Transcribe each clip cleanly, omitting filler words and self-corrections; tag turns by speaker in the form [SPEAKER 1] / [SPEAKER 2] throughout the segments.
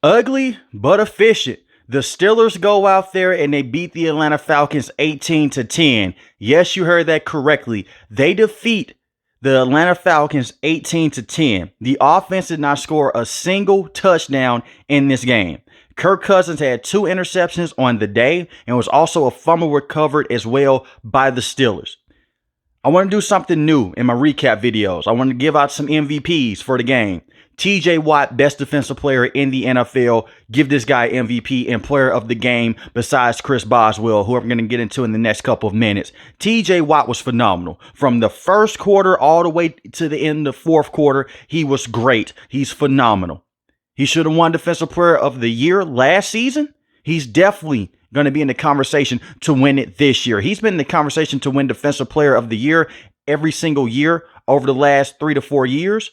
[SPEAKER 1] Ugly but efficient. The Steelers go out there and they beat the Atlanta Falcons 18-10. Yes, you heard that correctly. They defeat the Atlanta Falcons 18-10. The offense did not score a single touchdown in this game. Kirk Cousins had 2 interceptions on the day and was also a fumble recovered as well by the Steelers. I want to do something new in my recap videos. I want to give out some MVPs for the game. TJ Watt, best defensive player in the NFL. Give this guy MVP and player of the game besides Chris Boswell, who I'm going to get into in the next couple of minutes. TJ Watt was phenomenal. From the first quarter all the way to the end of the fourth quarter, he was great. He's phenomenal. He should have won Defensive Player of the Year last season. He's definitely going to be in the conversation to win it this year. He's been in the conversation to win Defensive Player of the Year every single year over the last 3 to 4 years.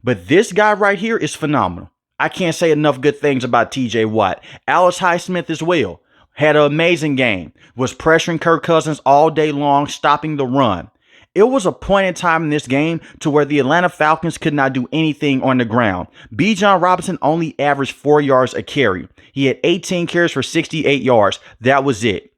[SPEAKER 1] But this guy right here is phenomenal. I can't say enough good things about TJ Watt. Alex Highsmith as well. Had an amazing game. Was pressuring Kirk Cousins all day long, stopping the run. It was a point in time in this game to where the Atlanta Falcons could not do anything on the ground. Bijan Robinson only averaged 4 yards a carry. He had 18 carries for 68 yards. That was it.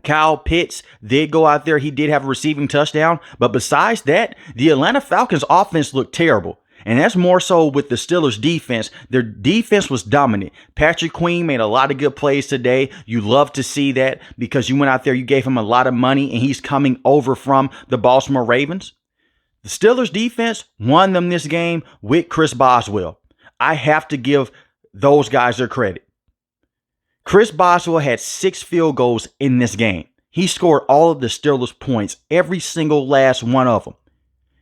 [SPEAKER 1] Kyle Pitts did go out there. He did have a receiving touchdown. But besides that, the Atlanta Falcons offense looked terrible. And that's more so with the Steelers defense. Their defense was dominant. Patrick Queen made a lot of good plays today. You love to see that because you went out there, you gave him a lot of money, and he's coming over from the Baltimore Ravens. The Steelers defense won them this game with Chris Boswell. I have to give those guys their credit. Chris Boswell had 6 field goals in this game. He scored all of the Steelers' points, every single last one of them.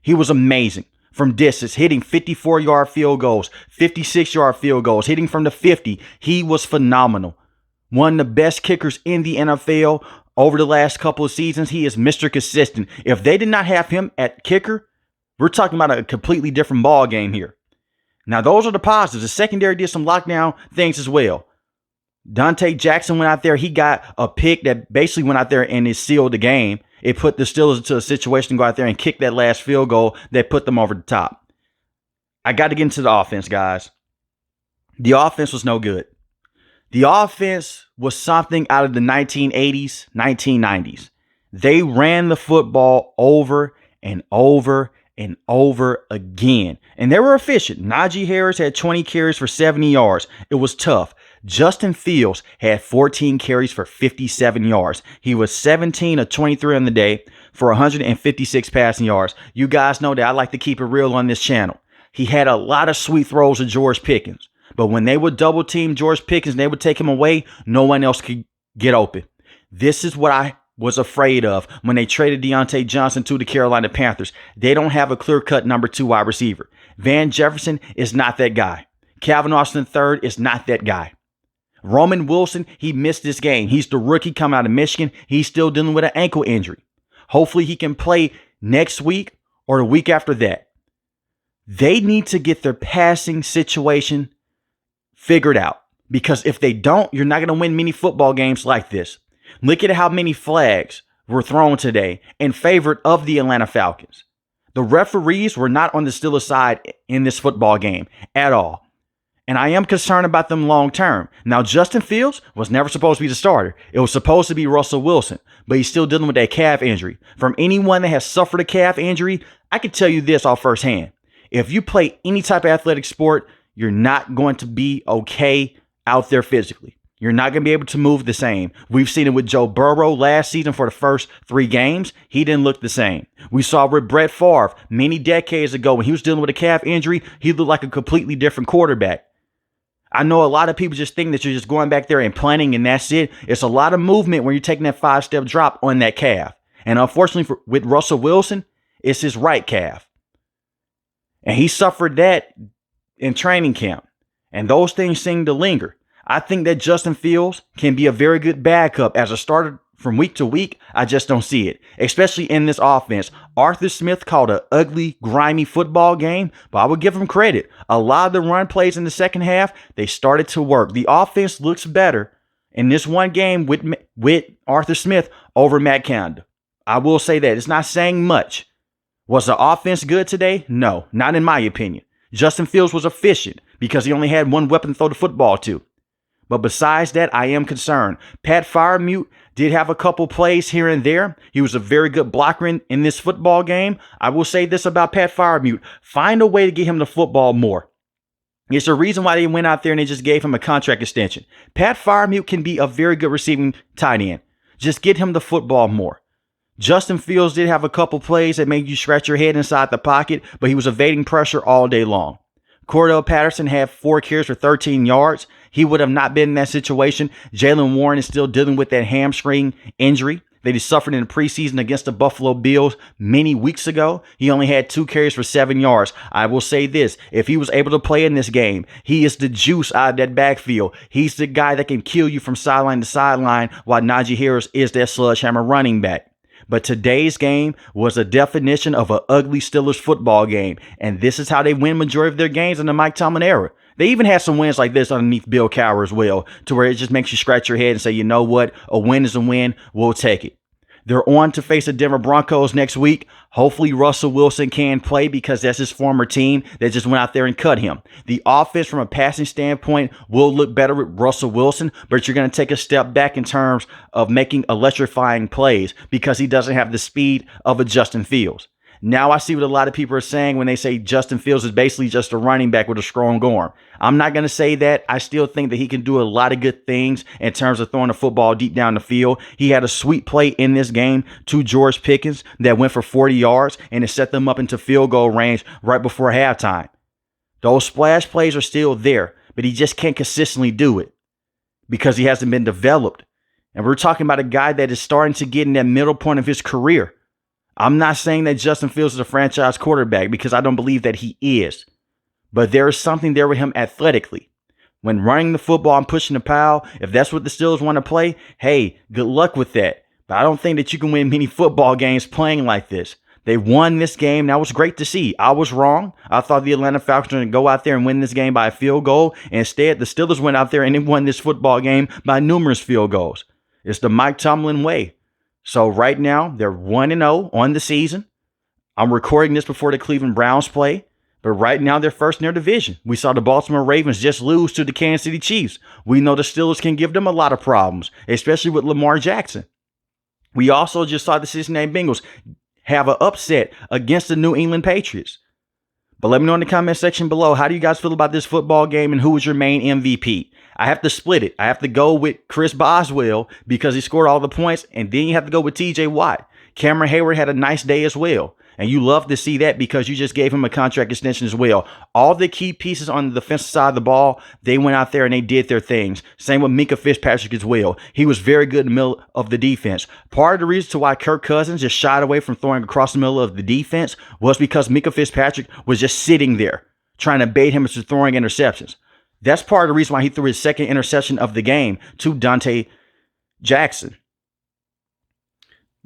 [SPEAKER 1] He was amazing. From distance, hitting 54-yard field goals, 56-yard field goals, hitting from the 50. He was phenomenal. One of the best kickers in the NFL over the last couple of seasons. He is Mr. Consistent. If they did not have him at kicker, we're talking about a completely different ball game here. Now, those are the positives. The secondary did some lockdown things as well. Dante Jackson went out there. He got a pick that basically went out there and it sealed the game. It put the Steelers into a situation to go out there and kick that last field goal that put them over the top. I got to get into the offense, guys. The offense was no good. The offense was something out of the 1980s, 1990s. They ran the football over and over and over again. And they were efficient. Najee Harris had 20 carries for 70 yards. It was tough. Justin Fields had 14 carries for 57 yards. He was 17 of 23 on the day for 156 passing yards. You guys know that I like to keep it real on this channel. He had a lot of sweet throws to George Pickens. But when they would double team George Pickens and they would take him away, no one else could get open. This is what I was afraid of when they traded Deontay Johnson to the Carolina Panthers. They don't have a clear-cut number 2 wide receiver. Van Jefferson is not that guy. Calvin Austin III is not that guy. Roman Wilson, he missed this game. He's the rookie coming out of Michigan. He's still dealing with an ankle injury. Hopefully he can play next week or the week after that. They need to get their passing situation figured out because if they don't, you're not going to win many football games like this. Look at how many flags were thrown today in favor of the Atlanta Falcons. The referees were not on the Steelers side in this football game at all. And I am concerned about them long term. Now, Justin Fields was never supposed to be the starter. It was supposed to be Russell Wilson, but he's still dealing with that calf injury. From anyone that has suffered a calf injury, I can tell you this off firsthand. If you play any type of athletic sport, you're not going to be okay out there physically. You're not going to be able to move the same. We've seen it with Joe Burrow last season for the first 3 games. He didn't look the same. We saw with Brett Favre many decades ago when he was dealing with a calf injury, he looked like a completely different quarterback. I know a lot of people just think that you're just going back there and planting and that's it. It's a lot of movement when you're taking that 5-step drop on that calf. And unfortunately with Russell Wilson, it's his right calf. And he suffered that in training camp. And those things seem to linger. I think that Justin Fields can be a very good backup as a starter from week to week. I just don't see it, especially in this offense. Arthur Smith called an ugly, grimy football game, but I would give him credit. A lot of the run plays in the second half, they started to work. The offense looks better in this one game with Arthur Smith over Matt Canada. I will say that. It's not saying much. Was the offense good today? No, not in my opinion. Justin Fields was efficient because he only had one weapon to throw the football to. But besides that, I am concerned. Pat Freiermuth did have a couple plays here and there. He was a very good blocker in this football game. I will say this about Pat Freiermuth. Find a way to get him the football more. It's the reason why they went out there and they just gave him a contract extension. Pat Freiermuth can be a very good receiving tight end. Just get him the football more. Justin Fields did have a couple plays that made you scratch your head inside the pocket, but he was evading pressure all day long. Cordell Patterson had 4 carries for 13 yards. He would have not been in that situation. Jaylen Warren is still dealing with that hamstring injury that he suffered in the preseason against the Buffalo Bills many weeks ago. He only had 2 carries for 7 yards. I will say this, if he was able to play in this game, he is the juice out of that backfield. He's the guy that can kill you from sideline to sideline, while Najee Harris is that sledgehammer running back. But today's game was a definition of an ugly Steelers football game. And this is how they win majority of their games in the Mike Tomlin era. They even had some wins like this underneath Bill Cowher as well, to where it just makes you scratch your head and say, you know what? A win is a win. We'll take it. They're on to face the Denver Broncos next week. Hopefully Russell Wilson can play because that's his former team that just went out there and cut him. The offense from a passing standpoint will look better with Russell Wilson, but you're going to take a step back in terms of making electrifying plays because he doesn't have the speed of a Justin Fields. Now I see what a lot of people are saying when they say Justin Fields is basically just a running back with a strong arm. I'm not going to say that. I still think that he can do a lot of good things in terms of throwing the football deep down the field. He had a sweet play in this game to George Pickens that went for 40 yards and it set them up into field goal range right before halftime. Those splash plays are still there, but he just can't consistently do it because he hasn't been developed. And we're talking about a guy that is starting to get in that middle point of his career. I'm not saying that Justin Fields is a franchise quarterback because I don't believe that he is. But there is something there with him athletically. When running the football and pushing the pile, if that's what the Steelers want to play, hey, good luck with that. But I don't think that you can win many football games playing like this. They won this game. That was great to see. I was wrong. I thought the Atlanta Falcons were going to go out there and win this game by a field goal. Instead, the Steelers went out there and they won this football game by numerous field goals. It's the Mike Tomlin way. So right now, they're 1-0 on the season. I'm recording this before the Cleveland Browns play. But right now, they're first in their division. We saw the Baltimore Ravens just lose to the Kansas City Chiefs. We know the Steelers can give them a lot of problems, especially with Lamar Jackson. We also just saw the Cincinnati Bengals have an upset against the New England Patriots. But let me know in the comment section below, how do you guys feel about this football game and who was your main MVP? I have to split it. I have to go with Chris Boswell because he scored all the points, and then you have to go with TJ Watt. Cameron Hayward had a nice day as well. And you love to see that because you just gave him a contract extension as well. All the key pieces on the defensive side of the ball, they went out there and they did their things. Same with Minkah Fitzpatrick as well. He was very good in the middle of the defense. Part of the reason to why Kirk Cousins just shied away from throwing across the middle of the defense was because Minkah Fitzpatrick was just sitting there trying to bait him into throwing interceptions. That's part of the reason why he threw his second interception of the game to Dante Jackson.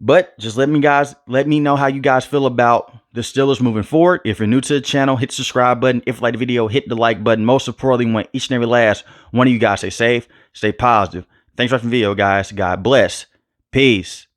[SPEAKER 1] But just let me know how you guys feel about the Steelers moving forward. If you're new to the channel, hit the subscribe button. If you like the video, hit the like button. Most importantly, want each and every last one of you guys stay safe, stay positive. Thanks for watching the video, guys. God bless. Peace.